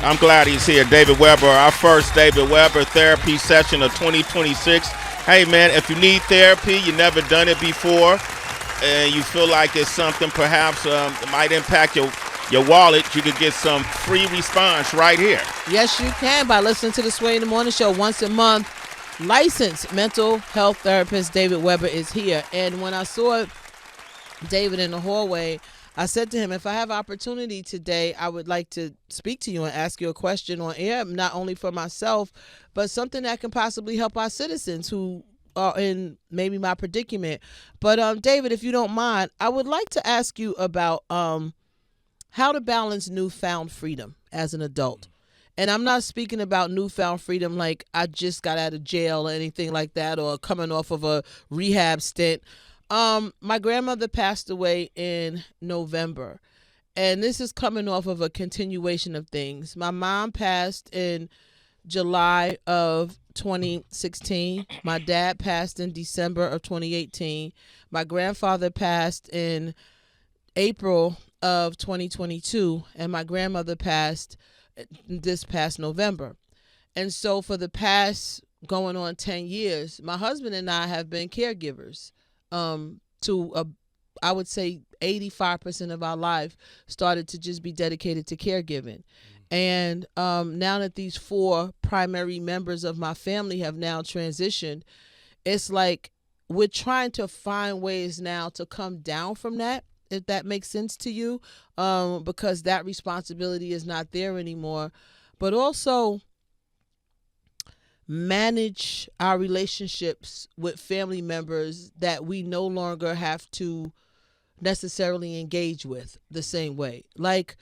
I'm glad he's here. David Weber, our first David Weber therapy session of 2026. Hey, man, if you need therapy, you never done it before, and you feel like it's something perhaps might impact your wallet, you could get some free response right here. Yes, you can by listening to the Sway in the Morning Show once a month. Licensed mental health therapist David Weber is here. And when I saw David in the hallway, I said to him, if I have opportunity today, I would like to speak to you and ask you a question on air, not only for myself, but something that can possibly help our citizens who are in maybe my predicament. But David, if you don't mind, I would like to ask you about how to balance newfound freedom as an adult. And I'm not speaking about newfound freedom like I just got out of jail or anything like that, or coming off of a rehab stint. My grandmother passed away in November, and this is coming off of a continuation of things. My mom passed in July of 2016. My dad passed in December of 2018. My grandfather passed in April of 2022, and my grandmother passed this past November. And so for the past going on 10 years, my husband and I have been caregivers. I would say 85% of our life started to just be dedicated to caregiving. And now that these 4 primary members of my family have now transitioned, it's like we're trying to find ways now to come down from that, if that makes sense to you, because that responsibility is not there anymore. But also manage our relationships with family members that we no longer have to necessarily engage with the same way. Like,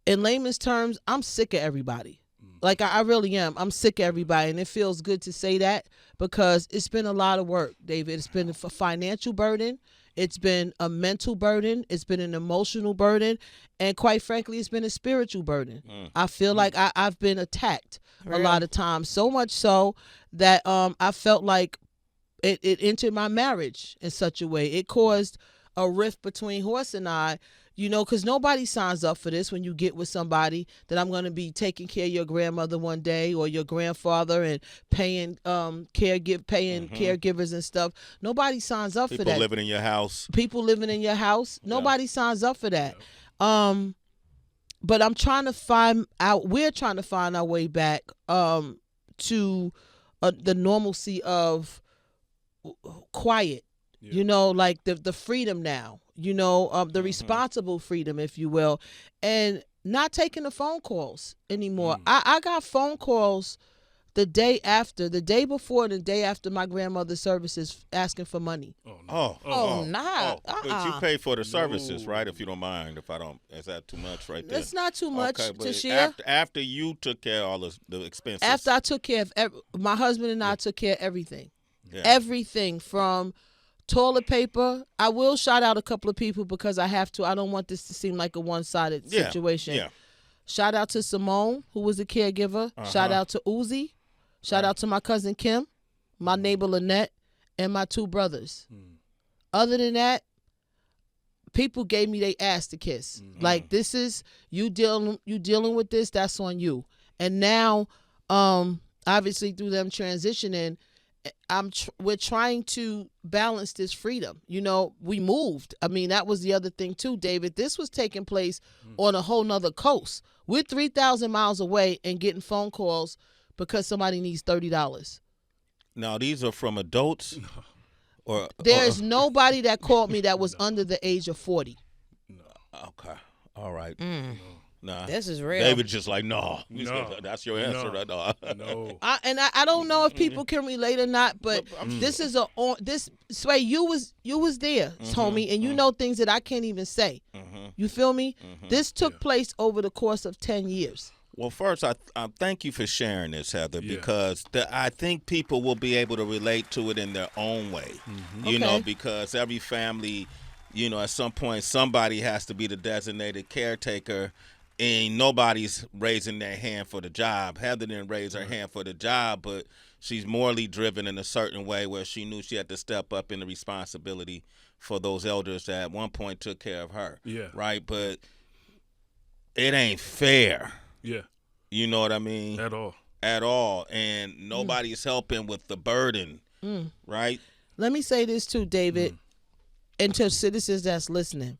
in layman's terms, I'm sick of everybody. Like, I really am. I'm sick of everybody, and it feels good to say that because it's been a lot of work, David. It's been a financial burden. It's been a mental burden. It's been an emotional burden. And quite frankly, it's been a spiritual burden. I feel like I've been attacked a lot of times, so much so that I felt like it entered my marriage in such a way. It caused a rift between Horse and I, because nobody signs up for this when you get with somebody that I'm going to be taking care of your grandmother one day or your grandfather and paying caregivers and stuff. Nobody signs up for that. People living in your house. Nobody signs up for that. But I'm trying to find out. We're trying to find our way back to the normalcy of quiet. Like the freedom now. The responsible freedom, if you will, and not taking the phone calls anymore. I got phone calls the day before and the day after my grandmother's services asking for money. But you pay for the services, right? If you don't mind, is that too much right there? It's not too much to share. After you took care of all the expenses. After I took care of my husband and I took care of everything. Yeah. Everything from toilet paper. I will shout out a couple of people because I have to. I don't want this to seem like a one-sided situation. Yeah. Shout out to Simone, who was a caregiver. Shout out to Uzi. Shout out to my cousin Kim, my neighbor Lynette, and my 2 brothers. Other than that, people gave me their ass to kiss. Like, this is you dealing with this. That's on you. And now, obviously through them transitioning, we're trying to balance this freedom. We moved. I mean, that was the other thing too, David. This was taking place on a whole nother coast. We're 3,000 miles away and getting phone calls because somebody needs $30. Now, these are from adults? There's nobody that called me that was under the age of 40. Okay. All right. Nah, this is real. David just like, no. That's your answer. No. I don't know if people can relate or not, but this is this Sway. You was there, homie, and you know things that I can't even say. You feel me? This took place over the course of 10 years. Well, first, I thank you for sharing this, Heather, because I think people will be able to relate to it in their own way. Because every family, at some point, somebody has to be the designated caretaker. And nobody's raising their hand for the job. Heather didn't raise her hand for the job, but she's morally driven in a certain way where she knew she had to step up in the responsibility for those elders that at one point took care of her. Yeah. Right? But it ain't fair. Yeah. You know what I mean? At all. And nobody's helping with the burden, right? Let me say this too, David, and to citizens that's listening.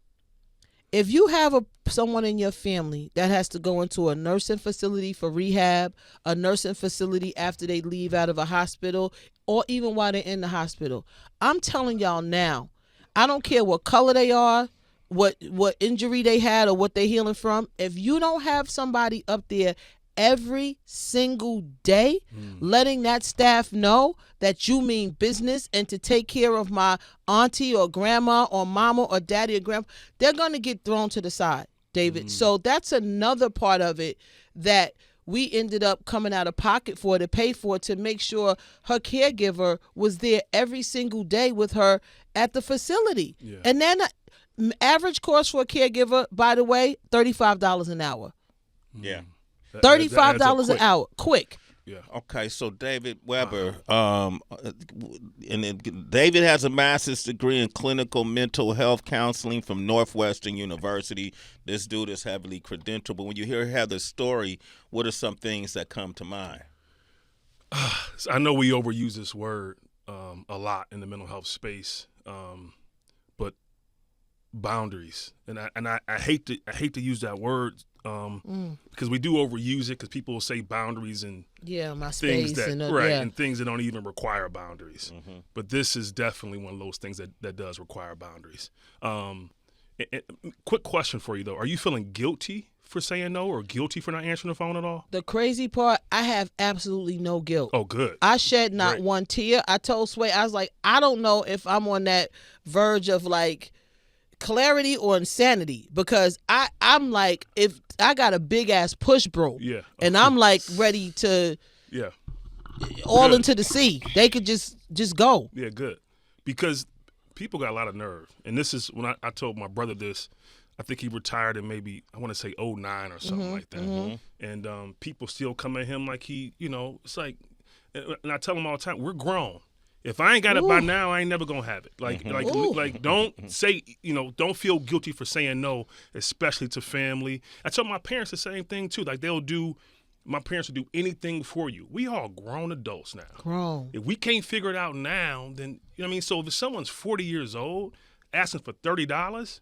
If you have someone in your family that has to go into a nursing facility for rehab, a nursing facility after they leave out of a hospital, or even while they're in the hospital, I'm telling y'all now, I don't care what color they are, what injury they had, or what they're healing from. If you don't have somebody up there every single day letting that staff know that you mean business and to take care of my auntie or grandma or mama or daddy or grandpa, they're going to get thrown to the side, David. So that's another part of it that we ended up coming out of pocket for, to pay for, to make sure her caregiver was there every single day with her at the facility. And then average cost for a caregiver, by the way, $35 an hour. Yeah. $35 an hour, quick. Yeah. Okay. So David Weber, David has a master's degree in clinical mental health counseling from Northwestern University. This dude is heavily credentialed. But when you hear Heather's story, what are some things that come to mind? I know we overuse this word a lot in the mental health space, but boundaries, and I hate to use that word. Because we do overuse it, because people will say boundaries and my things space that and things that don't even require boundaries. But this is definitely one of those things that does require boundaries. Quick question for you though: are you feeling guilty for saying no, or guilty for not answering the phone at all? The crazy part, I have absolutely no guilt. Oh, good. I shed not one tear. I told Sway, I was like, I don't know if I'm on that verge of like clarity or insanity, because I'm like, if I got a big ass push broom, and I'm like ready to all into the sea, they could just go. Yeah, good. Because people got a lot of nerve, and this is when I told my brother this. I think he retired in maybe, I want to say 2009 or something like that. And people still come at him like he, it's like, and I tell him all the time, we're grown. If I ain't got it by now, I ain't never gonna have it. Like, don't say, don't feel guilty for saying no, especially to family. I tell my parents the same thing too. Like, my parents will do anything for you. We all grown adults now. Grown. If we can't figure it out now, then, you know what I mean? So if someone's 40 years old asking for $30,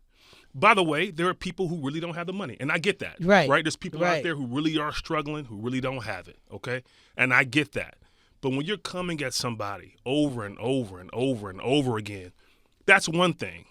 by the way, there are people who really don't have the money, and I get that. Right. There's people out there who really are struggling, who really don't have it, okay? And I get that. But when you're coming at somebody over and over and over and over again, that's one thing.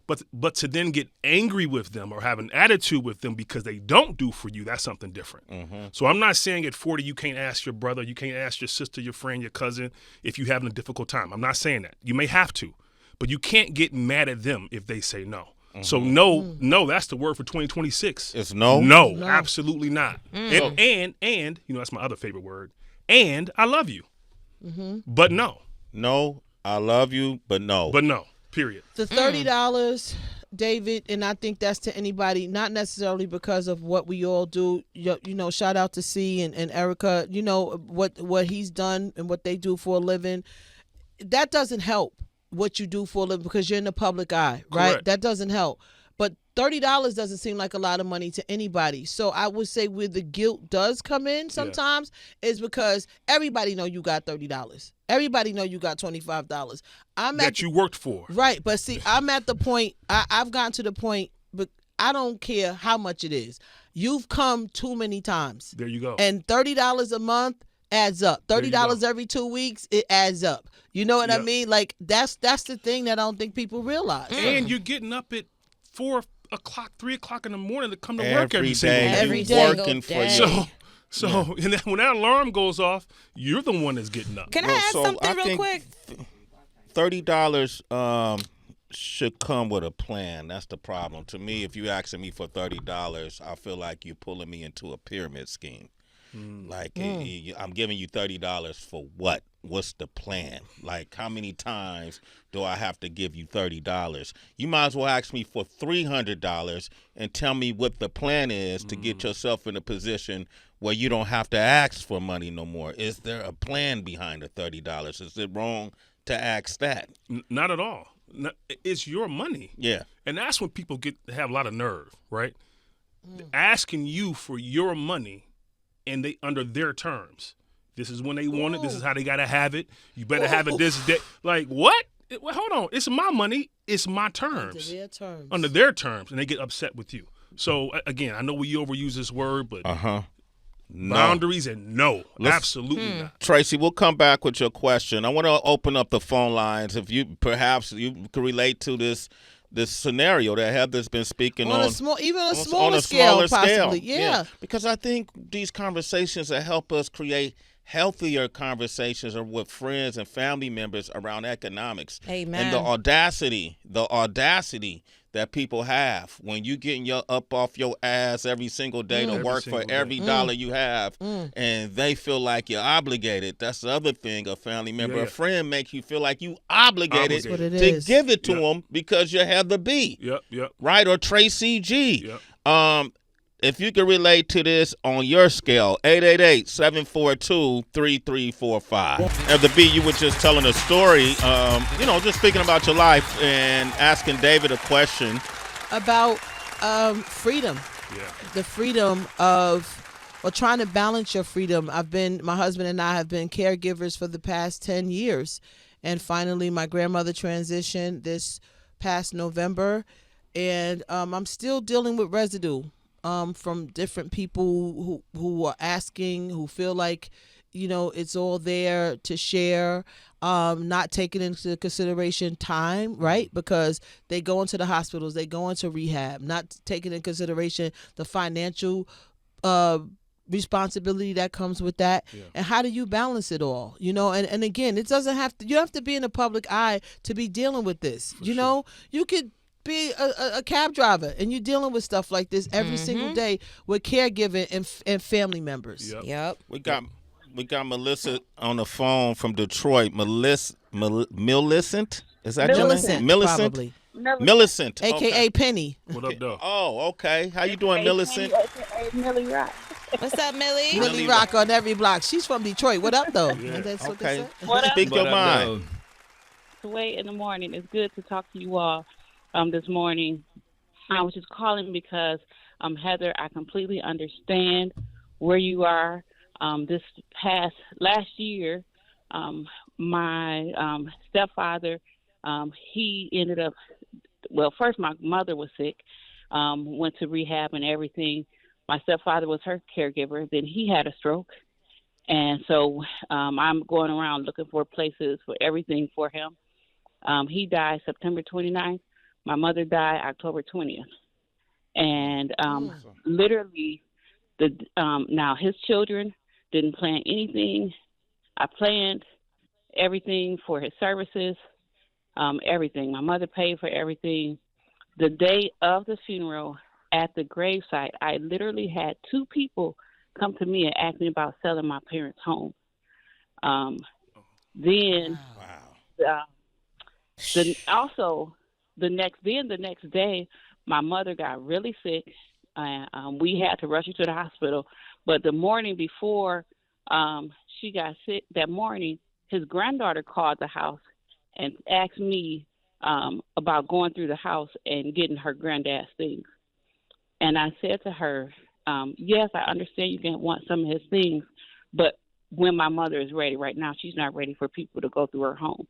But to then get angry with them or have an attitude with them because they don't do for you, that's something different. So I'm not saying at 40 you can't ask your brother, you can't ask your sister, your friend, your cousin if you're having a difficult time. I'm not saying that. You may have to, but you can't get mad at them if they say no. So no, that's the word for 2026. It's no? No, absolutely not. And that's my other favorite word. And I love you. But no. No, I love you, but no. But no, period. The $30, David, and I think that's to anybody, not necessarily because of what we all do. Shout out to C and Erica, what he's done and what they do for a living. That doesn't help what you do for a living because you're in the public eye, right? Correct. That doesn't help. But $30 doesn't seem like a lot of money to anybody. So I would say where the guilt does come in sometimes is because everybody know you got $30. Everybody know you got $25. That you worked for. Right. But see, I'm at the point, I've gotten to the point, but I don't care how much it is. You've come too many times. There you go. And $30 a month adds up. $30 every 2 weeks, it adds up. You know what I mean? Like, that's the thing that I don't think people realize. And you're getting up at 4 o'clock, 3 o'clock in the morning to come to work every single day. Every day. Working for you. So and then when that alarm goes off, you're the one that's getting up. Can I ask something real quick? $30 should come with a plan. That's the problem. To me, if you're asking me for $30, I feel like you're pulling me into a pyramid scheme. I'm giving you $30 for what? What's the plan? Like, how many times do I have to give you $30? You might as well ask me for $300 and tell me what the plan is to get yourself in a position where you don't have to ask for money no more. Is there a plan behind the $30? Is it wrong to ask that? Not at all. It's your money. Yeah. And that's when people have a lot of nerve, right? Asking you for your money and they under their terms. This is when they want it. This is how they gotta have it. You better have it this day. Like what? Well, hold on. It's my money. It's my terms. Under their terms. Under their terms, and they get upset with you. So again, I know we overuse this word, but boundaries and absolutely not. Tracy, we'll come back with your question. I want to open up the phone lines. If you perhaps you can relate to this scenario that Heather's been speaking on a smaller scale, possibly. Yeah, because I think these conversations that help us create healthier conversations are with friends and family members around economics. Amen. And the audacity that people have when you getting your up off your ass every single day to work for every dollar you have, and they feel like you're obligated. That's the other thing. A family member, a friend makes you feel like you obligated to give it to them because you have the B. Yep. Right? Or Tracy G. Yep. If you can relate to this on your scale, 888-742-3345. And the B, you were just telling a story, just speaking about your life and asking David a question. About freedom. Yeah. The freedom of trying to balance your freedom. My husband and I have been caregivers for the past 10 years. And finally, my grandmother transitioned this past November. And I'm still dealing with residue. From different people who are asking, who feel like, it's all there to share, not taking into consideration time, right? Because they go into the hospitals, they go into rehab, not taking into consideration the financial responsibility that comes with that. Yeah. And how do you balance it all? And again, it doesn't have to, you have to be in the public eye to be dealing with this. You could be a cab driver and you're dealing with stuff like this every single day with caregiving and family members. Yep. We got Melissa on the phone from Detroit. Millicent, is that your name? Millicent, probably. Millicent, AKA Penny. What up, though? Oh, okay. How you doing, Millicent? AKA Millie Rock. What's up, Millie? Millie Rock on every block. She's from Detroit. What up, though? Yeah. That's okay. What up? Speak your mind. Sway in the morning. It's good to talk to you all. This morning, I was just calling because, Heather, I completely understand where you are. Last year, my stepfather, he ended up, first my mother was sick, went to rehab and everything. My stepfather was her caregiver. Then he had a stroke. And so I'm going around looking for places for everything for him. He died September 29th. My mother died October 20th. And literally, now his children didn't plan anything. I planned everything for his services, everything. My mother paid for everything. The day of the funeral at the gravesite, I literally had 2 people come to me and ask me about selling my parents' home. The next day, my mother got really sick. We had to rush her to the hospital. But the morning before she got sick, that morning, his granddaughter called the house and asked me about going through the house and getting her granddad's things. And I said to her, yes, I understand you can want some of his things, but when my mother is ready, right now, she's not ready for people to go through her home.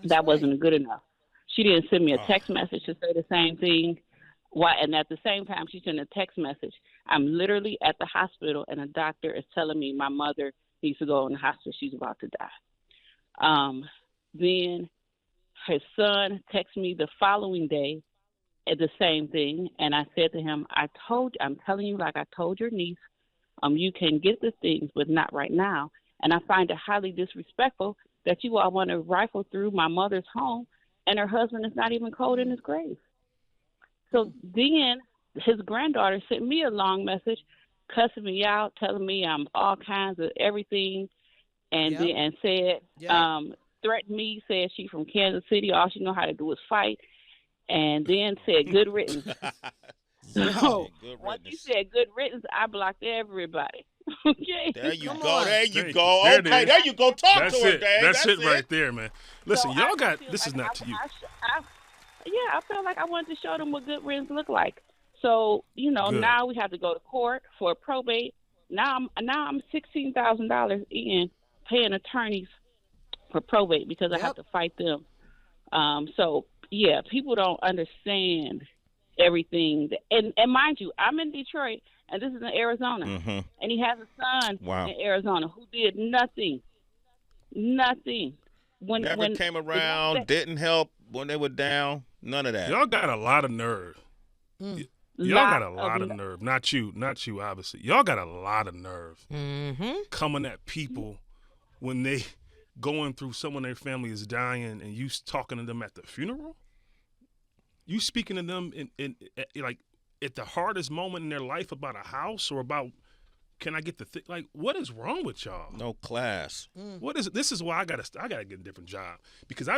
That wasn't good enough. She didn't send me a text message to say the same thing. And at the same time, she sent a text message. I'm literally at the hospital, and a doctor is telling me my mother needs to go in the hospital. She's about to die. Then her son texted me the following day at the same thing, and I said to him, I'm telling you like I told your niece, you can get the things, but not right now. And I find it highly disrespectful that you all want to rifle through my mother's home, and her husband is not even cold in his grave. So then his granddaughter sent me a long message, cussing me out, telling me I'm all kinds of everything, and said, threatened me, said she from Kansas City, all she know how to do is fight, and then said good riddance. So once you said good riddance, I blocked everybody. Okay. There you go. There you go. Okay, there you go. Talk to her, Dave. That's it right there, man. Listen, y'all got this is not to you. I felt like I wanted to show them what good riddance look like. So, now we have to go to court for probate. Now I'm $16,000 in paying attorneys for probate because I have to fight them. So yeah, people don't understand everything. And mind you, I'm in Detroit and this is in Arizona, and he has a son in Arizona who did nothing. Never came around, didn't help when they were down. None of that. Y'all got a lot of nerve. Y'all got a lot of nerve. Not you, obviously. Y'all got a lot of nerve coming at people when they going through someone their family is dying and you talking to them at the funeral. You speaking to them in like at the hardest moment in their life about a house or about can I get the like what is wrong with y'all? No class. What is it? This is why I gotta get a different job because I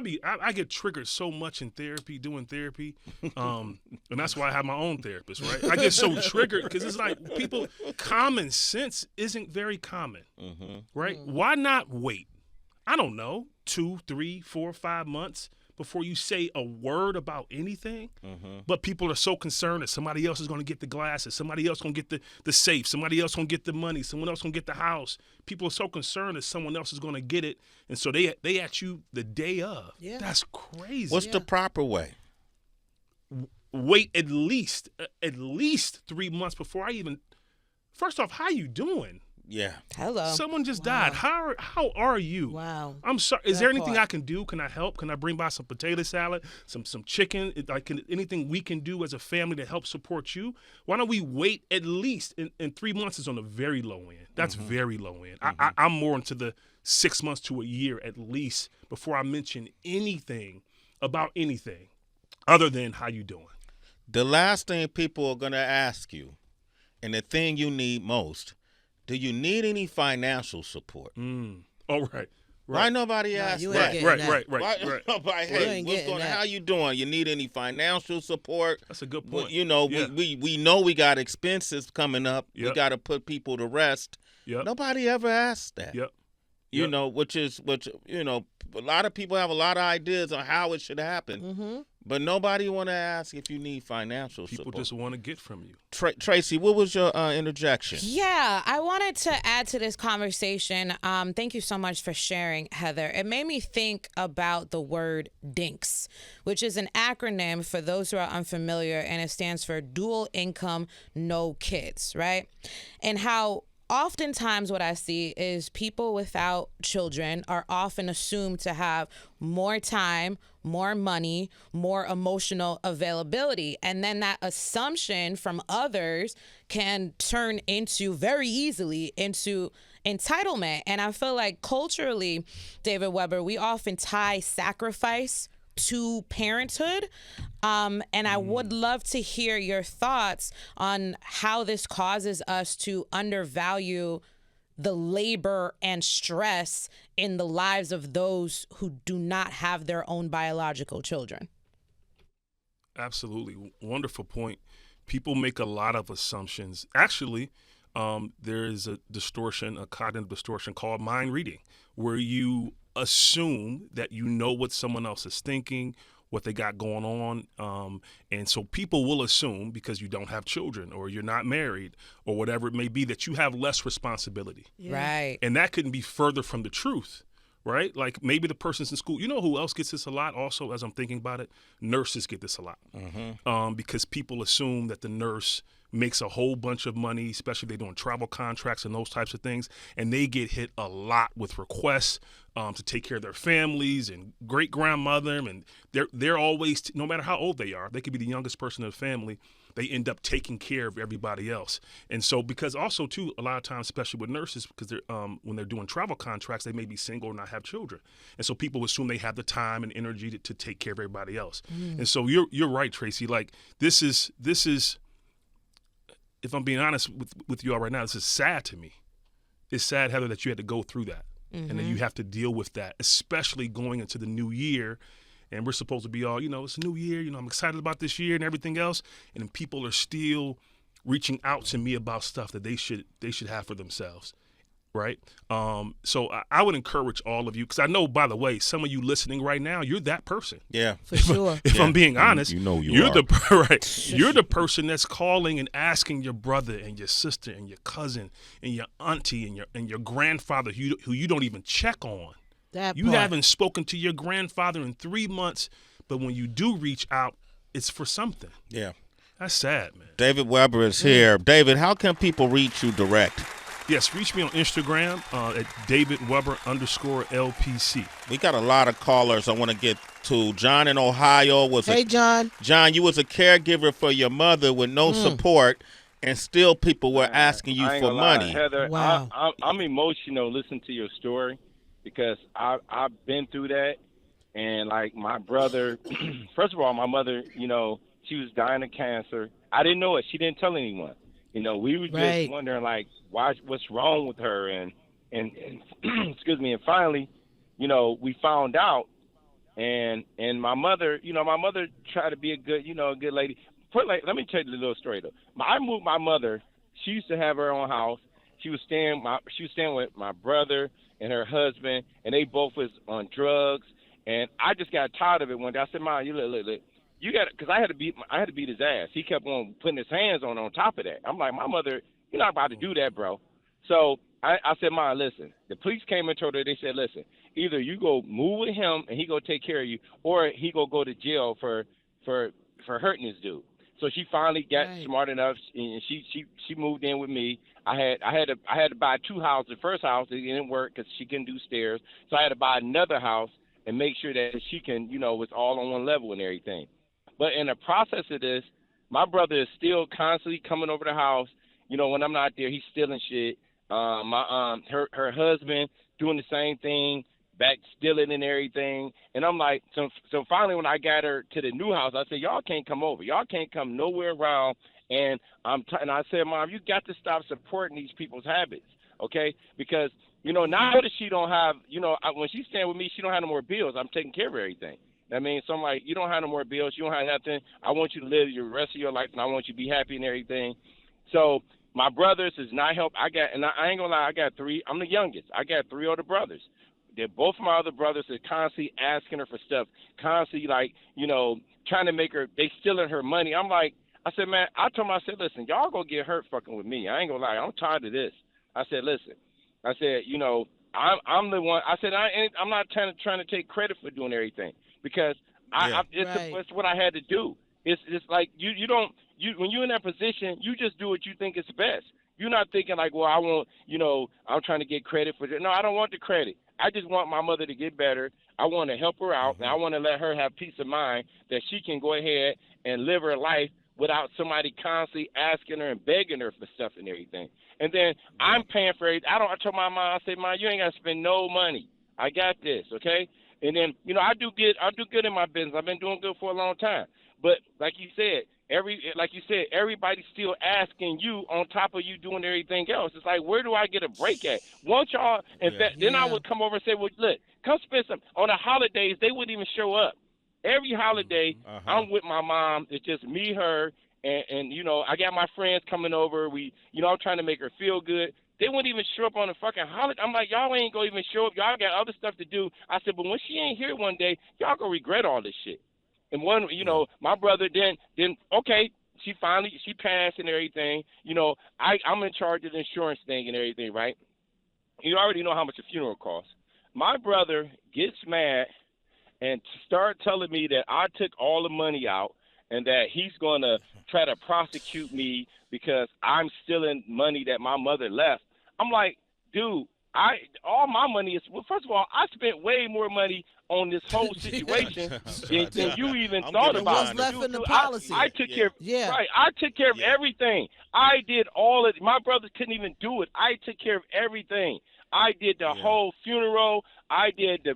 get triggered so much in therapy, doing therapy, and that's why I have my own therapist. Right? I get so triggered because it's like people common sense isn't very common. Right? Why not wait? I don't know, 2, 3, 4, 5 months before you say a word about anything. But people are so concerned that somebody else is going to get the glasses, somebody else going to get the safe, somebody else going to get the money, someone else going to get the house. People are so concerned that someone else is going to get it, and so they at you the day of. Yeah. That's crazy. What's the proper way? Wait at least 3 months before I even. First off, how you doing? Yeah. Hello. Someone just died. How are you? Wow. I'm sorry. Is there anything I can do? Can I help? Can I bring by some potato salad, some chicken? Like anything we can do as a family to help support you? Why don't we wait at least? And 3 months is on the very low end. That's very low end. I'm more into the 6 months to a year at least before I mention anything about anything other than how you doing. The last thing people are going to ask you, and the thing you need most, do you need any financial support? Oh, right. Why nobody asked that? Right. Why nobody, hey, what's going on? How you doing? You need any financial support? That's a good point. You know, we know we got expenses coming up. We got to put people to rest. Nobody ever asked that. You know, which you know, a lot of people have a lot of ideas on how it should happen. But nobody want to ask if you need financial support. People just want to get from you. Tracy, what was your interjection? Yeah, I wanted to add to this conversation. Thank you so much for sharing, Heather. It made me think about the word DINKS, which is an acronym for those who are unfamiliar, and it stands for Dual Income, No Kids, right? And how oftentimes what I see is people without children are often assumed to have more time, more money, more emotional availability. And then that assumption from others can turn into very easily into entitlement. And I feel like culturally, David Weber, we often tie sacrifice to parenthood. And I would love to hear your thoughts on how this causes us to undervalue the labor and stress in the lives of those who do not have their own biological children. Absolutely. Wonderful point. People make a lot of assumptions. Actually, there is a cognitive distortion called mind reading, where you assume that you know what someone else is thinking, what they got going on. And so people will assume because you don't have children or you're not married or whatever it may be that you have less responsibility. Yeah. Right. And that couldn't be further from the truth, right? Like maybe the person's in school. You know who else gets this a lot also as I'm thinking about it? Nurses get this a lot because people assume that the nurse makes a whole bunch of money, especially if they're doing travel contracts and those types of things, and they get hit a lot with requests to take care of their families and great-grandmother, and they're always, no matter how old they are, they could be the youngest person in the family, they end up taking care of everybody else. And so because also, too, a lot of times, especially with nurses, because they're when they're doing travel contracts, they may be single or not have children. And so people assume they have the time and energy to take care of everybody else. And so you're right, Tracy. Like this is if I'm being honest with you all right now, this is sad to me. It's sad, Heather, that you had to go through that. And then you have to deal with that, especially going into the new year. And we're supposed to be all, it's a new year, I'm excited about this year and everything else. And then people are still reaching out to me about stuff that they should have for themselves. right? So I would encourage all of you, because I know, by the way, some of you listening right now, you're that person. Yeah, for sure. If I'm being honest, you know you're are. You're the person that's calling and asking your brother and your sister and your cousin and your auntie and your grandfather who you don't even check on. You haven't spoken to your grandfather in 3 months, but when you do reach out, it's for something. Yeah. That's sad, man. David Weber is here. David, how can people reach you direct? Yes, reach me on Instagram at DavidWeber_LPC. We got a lot of callers I want to get to. John in Ohio Hey, John. John, you was a caregiver for your mother with no support, and still people were asking you for money. Heather, Wow. I'm emotional listening to your story because I've been through that. And, like, my brother, first of all, my mother, you know, she was dying of cancer. I didn't know it. She didn't tell anyone. You know, we were just wondering, like, what's wrong with her? And excuse me. And finally, you know, we found out. And my mother, you know, tried to be a good lady. Let me tell you the little story, though. I moved my mother. She used to have her own house. She was staying with my brother and her husband, and they both was on drugs. And I just got tired of it one day. I said, "Mom, you look, you got," because I had to beat his ass. He kept on putting his hands on top of that. I'm like, my mother, you're not about to do that, bro. So I said, "Mom, listen." The police came and told her. They said, "Listen, either you go move with him and he go take care of you, or he go to jail for hurting this dude." So she finally got smart enough, and she moved in with me. I had to buy 2 houses. The first house, it didn't work because she couldn't do stairs, so I had to buy another house and make sure that she can, you know, was all on one level and everything. But in the process of this, my brother is still constantly coming over the house. You know, when I'm not there, he's stealing shit. Her husband doing the same thing, back stealing and everything. And I'm like, so finally when I got her to the new house, I said, y'all can't come over. Y'all can't come nowhere around. And I said, Mom, you got to stop supporting these people's habits, okay? Because, you know, now that she don't have, you know, when she's staying with me, she don't have no more bills. I'm taking care of everything. I mean, so I'm like, you don't have no more bills. You don't have nothing. I want you to live your rest of your life, and I want you to be happy and everything. So my brothers is not help. I ain't gonna lie, I got 3. I'm the youngest. I got 3 older brothers. They're both my other brothers are constantly asking her for stuff, constantly, like, you know, trying to make her, they stealing her money. I'm like, I said, man, I told them, I said, listen, y'all gonna get hurt fucking with me. I ain't gonna lie, I'm tired of this. I said, listen, I said, you know, I'm the one. I said, I'm not trying to take credit for doing everything, because it's what I had to do. It's like you don't when you're in that position, you just do what you think is best. You're not thinking like, well, I want, you know, I'm trying to get credit for it. No, I don't want the credit. I just want my mother to get better. I want to help her out, and I want to let her have peace of mind that she can go ahead and live her life without somebody constantly asking her and begging her for stuff and everything. And then I'm paying for it. I told my mom, I said, Mom, you ain't got to spend no money. I got this, okay? And then, you know, I do good in my business. I've been doing good for a long time. But like you said, everybody's still asking you on top of you doing everything else. It's like, where do I get a break at? Once y'all invest, then I would come over and say, well, look, come spend some. On the holidays, they wouldn't even show up. Every holiday, I'm with my mom. It's just me, her, and you know, I got my friends coming over. I'm trying to make her feel good. They wouldn't even show up on the fucking holiday. I'm like, y'all ain't gonna even show up. Y'all got other stuff to do. I said, but when she ain't here one day, y'all gonna regret all this shit. And one, you know, my brother then okay, she passed and everything. You know, I'm in charge of the insurance thing and everything, right? You already know how much a funeral costs. My brother gets mad and start telling me that I took all the money out and that he's going to try to prosecute me because I'm stealing money that my mother left. I'm like, dude, all my money is, well, first of all, I spent way more money on this whole situation than you even thought about. What's left in the policy? I took care of, right, I took care of everything. I did all of it. My brothers couldn't even do it. I took care of everything. I did the whole funeral. I did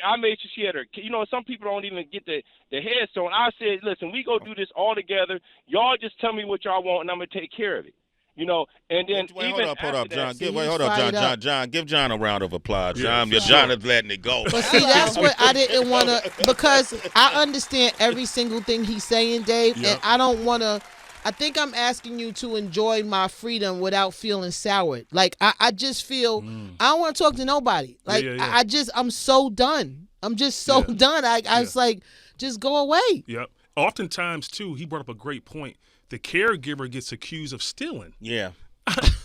I made sure she had her, you know, some people don't even get the headstone. I said, listen, we go do this all together. Y'all just tell me what y'all want, and I'm going to take care of it. You know, and then hold up, John. John, give John a round of applause. John is letting it go. But see, that's what I didn't want to, because I understand every single thing he's saying, Dave, and I don't want to I think I'm asking you to enjoy my freedom without feeling soured. Like I just feel I don't want to talk to nobody. Like I'm so done. I'm just so done. I was like, just go away. Yep. Oftentimes too, he brought up a great point. The caregiver gets accused of stealing. Yeah.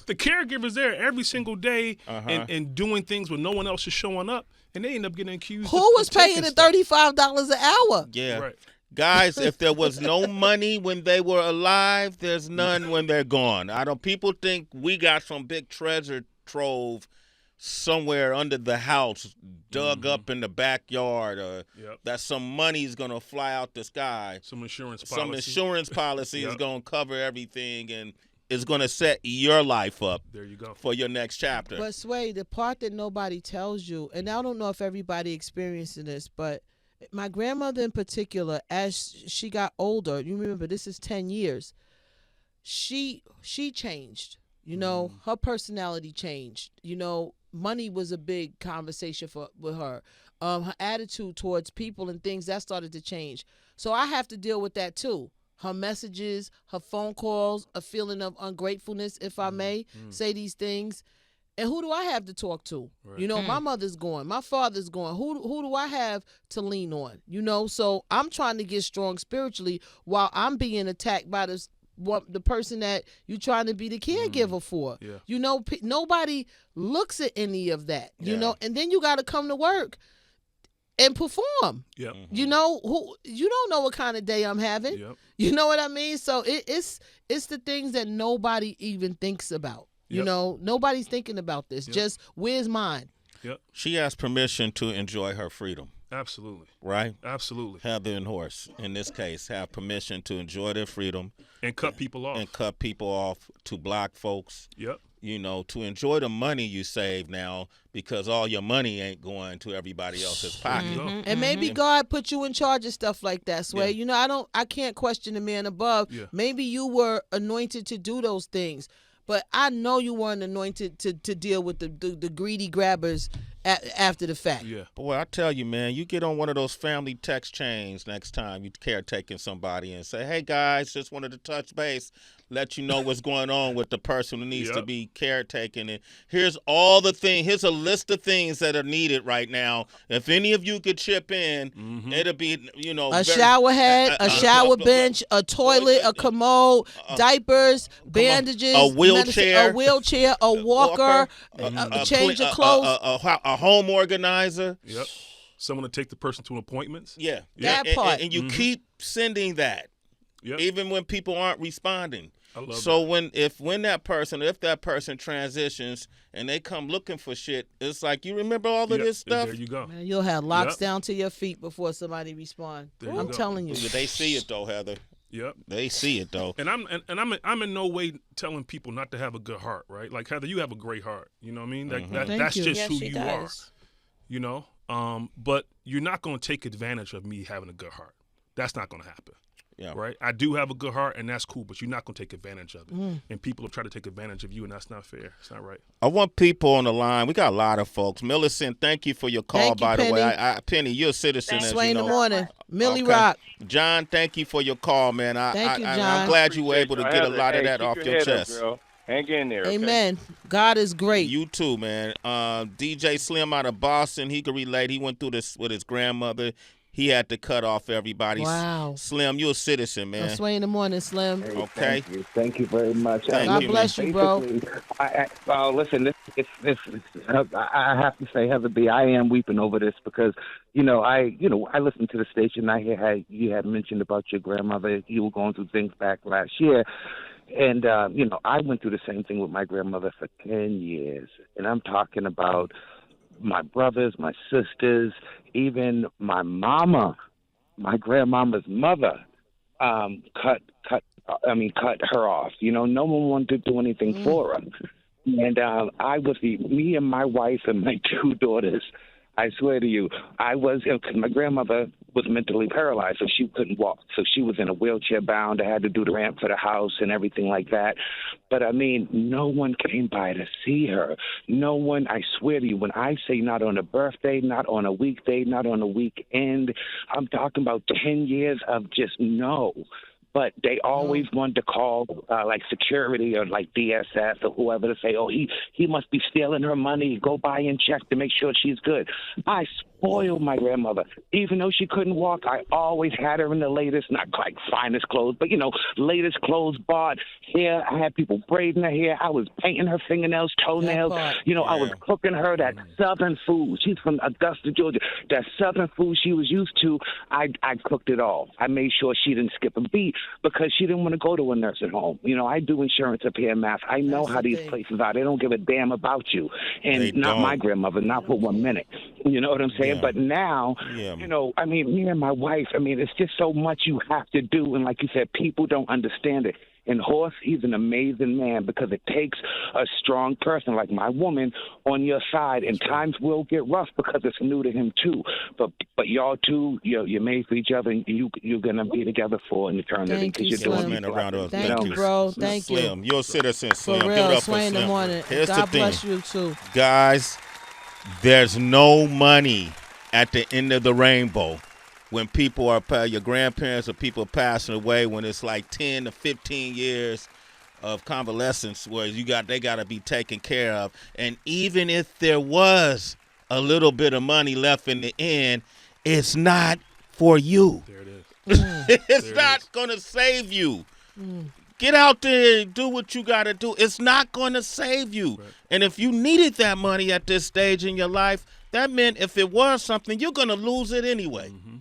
The caregiver's there every single day and doing things when no one else is showing up, and they end up getting accused. Who was paying the $35 an hour? Yeah. Right. Guys, if there was no money when they were alive, there's none when they're gone. People think we got some big treasure trove somewhere under the house, dug up in the backyard, or that some money's going to fly out the sky. Some insurance policy is going to cover everything and is going to set your life up. There you go. For your next chapter. But Sway, the part that nobody tells you, and I don't know if everybody experiencing this, but my grandmother in particular, as she got older, you remember this is 10 years, she changed. Her personality changed. Money was a big conversation with her. Her attitude towards people and things, that started to change. So I have to deal with that too. Her messages, her phone calls, a feeling of ungratefulness, if I may say these things. And who do I have to talk to? Right. My mother's gone. My father's gone. Who do I have to lean on? So I'm trying to get strong spiritually while I'm being attacked by the person that you're trying to be the caregiver for. Yeah. Nobody looks at any of that, and then you got to come to work and perform. Yep. You don't know what kind of day I'm having. Yep. You know what I mean? So it's the things that nobody even thinks about. Yep. Nobody's thinking about this. Yep. Just where's mine? Yep. She has permission to enjoy her freedom. Absolutely. Right? Absolutely. Heather and Horse, in this case, have permission to enjoy their freedom. And cut people off. And cut people off to block folks. Yep. To enjoy the money you save now because all your money ain't going to everybody else's pocket. And maybe God put you in charge of stuff like that, Sway. Yeah. I can't question the man above. Yeah. Maybe you were anointed to do those things. But I know you weren't anointed to deal with the greedy grabbers after the fact. Yeah. Boy, I tell you, man, you get on one of those family text chains next time you caretaking somebody and say, hey, guys, just wanted to touch base, let you know what's going on with the person who needs to be caretaking. And here's all the things. Here's a list of things that are needed right now. If any of you could chip in, it'll be, a shower head, a shower bench, a toilet, a commode, diapers, bandages, a wheelchair, a walker, a change of clothes. A home organizer. Yep. Someone to take the person to appointments. Yeah. That part. And you keep sending that. Yep. Even when people aren't responding. I love so that. if that person transitions and they come looking for shit, it's like, you remember all of this stuff? There you go. Man, you'll have locks down to your feet before somebody responds. I'm telling you. They see it though, Heather. Yep. They see it though. And I'm in no way telling people not to have a good heart, right? Like, Heather, you have a great heart. You know what I mean? That's just who you are. But you're not going to take advantage of me having a good heart. That's not going to happen. Yeah. Right? I do have a good heart, and that's cool, but you're not going to take advantage of it. And people have tried to take advantage of you, and that's not fair. It's not right. I want people on the line. We got a lot of folks. Millicent, thank you for your call, by the way. Penny, you're a citizen, as Sway you in know. the morning. Millie Rock. John, thank you for your call, man. Thank you, John. I'm glad you were able to get a lot of that off your chest. Up, girl. Hang in there. Okay? Amen. God is great. You too, man. DJ Slim out of Boston, he could relate. He went through this with his grandmother. He had to cut off everybody. Wow. Slim, you're a citizen, man. Sway in the morning, Slim. Hey, okay. Thank you very much. God bless you, bro. Listen, I have to say, Heather B, I am weeping over this because, I listened to the station. You had mentioned about your grandmother. You were going through things back last year. And, I went through the same thing with my grandmother for 10 years. And I'm talking about my brothers, my sisters, even my mama, my grandmama's mother, cut her off. No one wanted to do anything for her. And I was me and my wife and my two daughters. I swear to you, because my grandmother was mentally paralyzed, so she couldn't walk. So she was in a wheelchair bound. I had to do the ramp for the house and everything like that. But, no one came by to see her. No one, I swear to you, when I say not on a birthday, not on a weekday, not on a weekend, I'm talking about 10 years of just no. but they always wanted to call like security or like DSS or whoever to say, oh, he must be stealing her money. Go by and check to make sure she's good. I spoiled my grandmother. Even though she couldn't walk, I always had her in the latest, not like finest clothes, but, latest clothes bought. Hair, I had people braiding her hair. I was painting her fingernails, toenails. I was cooking her that Southern food. She's from Augusta, Georgia. That Southern food she was used to, I cooked it all. I made sure she didn't skip a beat because she didn't want to go to a nursing home. I do insurance up here in Mass. I know how these places are. They don't give a damn about you. And not my grandmother, not for 1 minute. You know what I'm saying? Yeah. But now, me and my wife, it's just so much you have to do. And like you said, people don't understand it. And Horse, he's an amazing man because it takes a strong person like my woman on your side. And times will get rough because it's new to him too. But y'all two, you're made for each other, and you're gonna be together for an eternity because you're doing it around us. Thank you, bro. Thank you. Slim, you're a citizen, Slim. For real, Give it up Sway for in the Slim. morning. Here's God the thing. bless you too, guys. There's no money at the end of the rainbow. When people are, your grandparents or people passing away, when it's like 10 to 15 years of convalescence where they got to be taken care of. And even if there was a little bit of money left in the end, it's not for you. There it is. It's not going to save you. Get out there and do what you got to do. It's not going to save you. Right. And if you needed that money at this stage in your life, that meant if it was something, you're going to lose it anyway. Mm-hmm.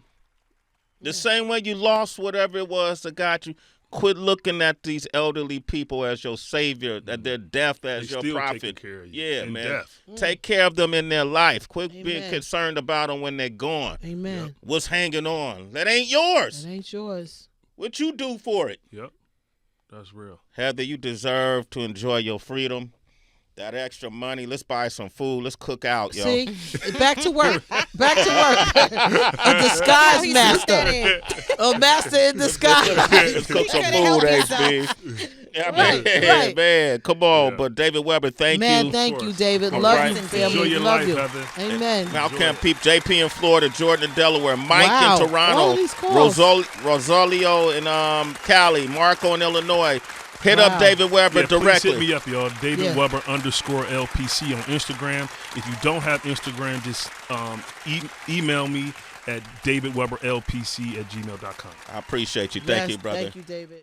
The same way you lost whatever it was that got you. Quit looking at these elderly people as your savior, that their death as your prophet. Taking care of you. Yeah, in man. Death. Take care of them in their life. Quit being concerned about them when they're gone. Amen. Yep. What's hanging on? That ain't yours. That ain't yours. What you do for it? Yep. That's real. Heather, you deserve to enjoy your freedom. That extra money, let's buy some food. Let's cook out, yo. See, back to work. Back to work. A disguise master. A master in disguise. Let's cook some food, HB. Yeah, right. Man, come on. Yeah. But David Weber, thank you. Man, thank you, David. Love you, family. Enjoy your Love life, you. Heather. Amen. Malcolm Peep, JP in Florida, Jordan in Delaware, Mike in Toronto, Rosalio in Cali, Marco in Illinois. Hit up David Weber directly. Please hit me up, y'all. David Weber _LPC on Instagram. If you don't have Instagram, just email me at davidweberlpc@gmail.com. I appreciate you. Thank you, brother. Thank you, David.